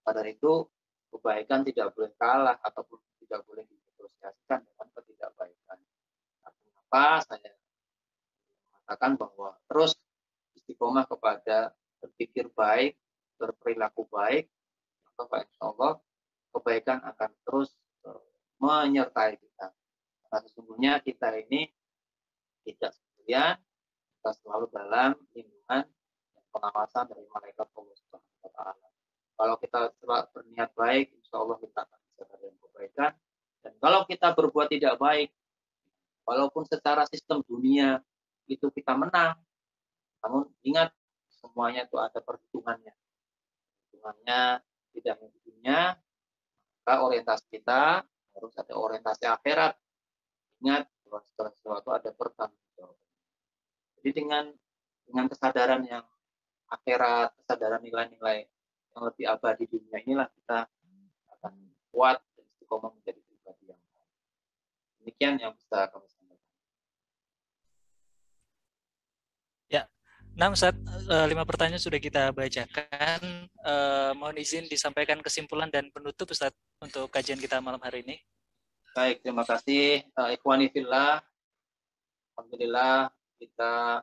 Pada itu kebaikan tidak boleh kalah ataupun tidak boleh dinegosiasikan dengan ketidakbaikan. Artinya apa? Saya mengatakan bahwa terus istiqomah kepada berpikir baik, berperilaku baik, maka insya Allah kebaikan akan terus menyertai kita. Karena sesungguhnya kita ini tidak sendirian, kita selalu dalam lindungan dan pengawasan dari malaikat Allah Subhanahu wa Ta'ala. Kalau kita berniat baik, insya Allah kita akan bisa mendapatkan kebaikan. Dan kalau kita berbuat tidak baik, walaupun secara sistem dunia itu kita menang, namun ingat semuanya itu ada perhitungannya. Perhitungannya tidak hanya di dunia, maka orientasi kita harus ada orientasi akhirat. Ingat bahwa segala sesuatu ada pertanggungjawaban. Jadi dengan kesadaran yang akhirat, kesadaran nilai-nilai yang lebih abadi di dunia inilah kita akan kuat dan istiqomah menjadi pribadi yang baik. Demikian yang bisa kami sampaikan. Ya, nah Ustaz, 5 pertanyaan sudah kita bacakan. Mohon izin disampaikan kesimpulan dan penutup Ustaz untuk kajian kita malam hari ini. Baik, terima kasih. Ikhwani fillah, alhamdulillah kita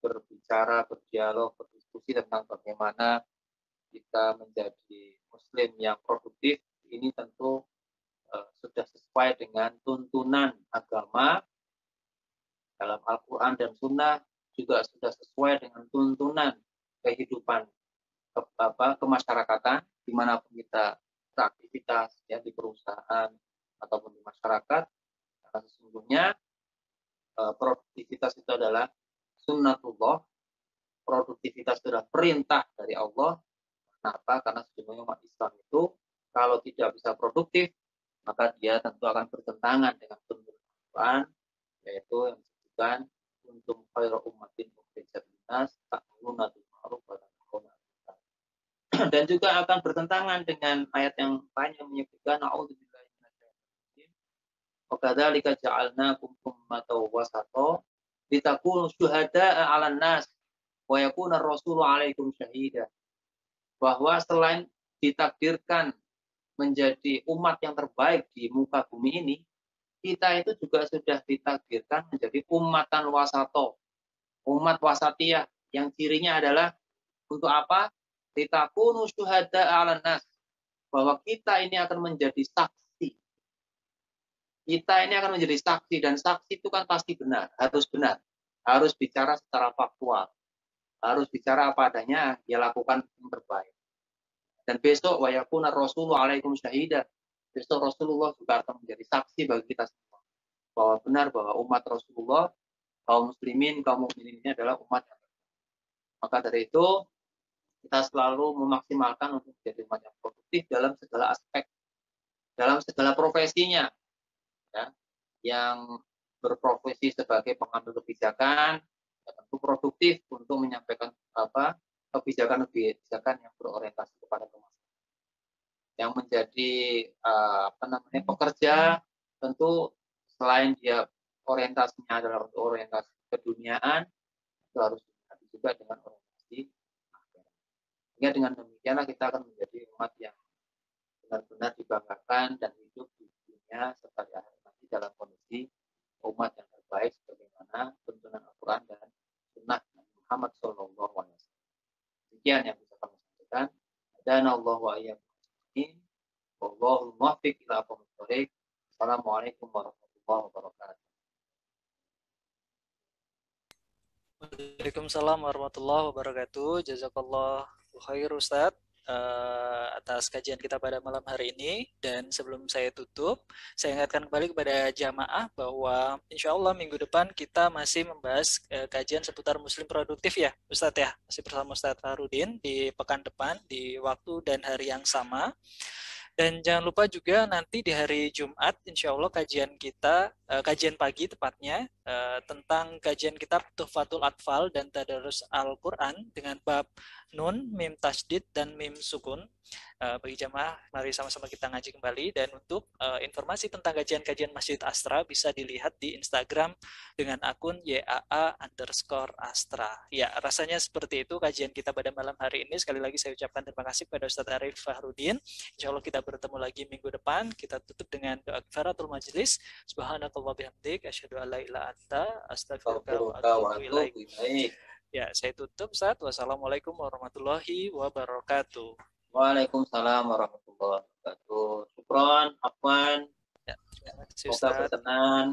berbicara, berdialog, berdiskusi tentang bagaimana kita menjadi muslim yang produktif. Ini tentu sudah sesuai dengan tuntunan agama dalam Al-Quran dan Sunnah, juga sudah sesuai dengan tuntunan kehidupan kemasyarakatan dimanapun kita beraktivitas, ya, di perusahaan ataupun di masyarakat. Karena sesungguhnya produktivitas itu adalah sunnatullah, produktivitas adalah perintah dari Allah. Kenapa? Karena sesungguhnya umat Islam itu kalau tidak bisa produktif, maka dia tentu akan bertentangan dengan tuntunan Al-Quran, yaitu yang disebutkan untuk khairu ummatin ukhrijat linnas ta'muruna bil ma'ruf wa tanhauna 'anil munkar. Dan juga akan bertentangan dengan ayat yang lain yang menyebutkan a'udzubillahi minasyaitonir rajim. Wa kadzalika ja'alnakum ummatan wasata litakunu syuhada'a 'alan nas wa yakuna ar-rasulu 'alaikum syahida. Bahwa selain ditakdirkan menjadi umat yang terbaik di muka bumi ini, kita itu juga sudah ditakdirkan menjadi umatan wasato, umat wasatiyah, yang cirinya adalah untuk apa? Litakunu syuhada 'alan nas, bahwa kita ini akan menjadi saksi. Kita ini akan menjadi saksi, dan saksi itu kan pasti benar, harus bicara secara faktual, harus bicara apa adanya, dia lakukan yang terbaik. Dan besok wa yakuna rasulu 'alaikum syahida, besok Rasulullah juga akan menjadi saksi bagi kita semua bahwa benar bahwa umat Rasulullah, kaum muslimin, kaum mukminin ini adalah umat yang terbaik. Maka dari itu kita selalu memaksimalkan untuk menjadi umat yang produktif dalam segala aspek, dalam segala profesinya, ya. Yang berprofesi sebagai pengambil kebijakan, ya, tentu produktif untuk menyampaikan kebijakan yang berorientasi kepada kemaslahatan. Yang menjadi pekerja, tentu selain dia orientasinya adalah untuk orientasi keduniaan, itu harus diganti juga dengan orientasi akhirat. Sehingga dengan demikianlah kita akan menjadi umat yang benar-benar dibanggakan dan hidup di dunia serta di akhirat nanti dalam kondisi umat yang terbaik sebagaimana tuntunan Al-Quran dan Sunnah Muhammad SAW. Sekian yang bisa kami sampaikan. Dan Allah wa iyyakum ajma'in. Wallahul muwaffiq ila aqwamit thoriq. Assalamualaikum warahmatullahi wabarakatuh. Waalaikumsalam warahmatullahi wabarakatuh. Jazakallah khair Ustaz atas kajian kita pada malam hari ini. Dan sebelum saya tutup, saya ingatkan kembali kepada jamaah bahwa insya Allah minggu depan kita masih membahas kajian seputar Muslim produktif ya, Ustadz ya. Masih bersama Ustadz Fahrudin di pekan depan, di waktu dan hari yang sama. Dan jangan lupa juga nanti di hari Jumat, insya Allah kajian kita, kajian pagi tepatnya, tentang kajian kitab Tuhfatul Atfal dan Tadarus Al-Quran dengan bab Nun, Mim Tasdid, dan Mim Sukun. Bagi jamaah, mari sama-sama kita ngaji kembali. Dan untuk informasi tentang kajian-kajian Masjid Astra bisa dilihat di Instagram dengan akun YAA_Astra. Ya, rasanya seperti itu kajian kita pada malam hari ini. Sekali lagi saya ucapkan terima kasih kepada Ustadz Arif Fahrudin. Insya Allah kita bertemu lagi minggu depan. Kita tutup dengan doa kifaratul majlis. Subhanakallah bihamdik. Asyhadu an la ilaha illa anta. Astaghfiruka wa atubu ilaik. Ya, saya tutup, Ustaz. Wassalamualaikum warahmatullahi wabarakatuh. Waalaikumsalam warahmatullahi wabarakatuh. Syukron, Afwan. Ya, terima kasih, Semoga Ustaz. berkenan,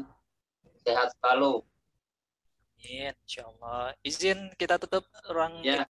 sehat selalu. Amin, insya Allah. Izin kita tutup ruang Ya.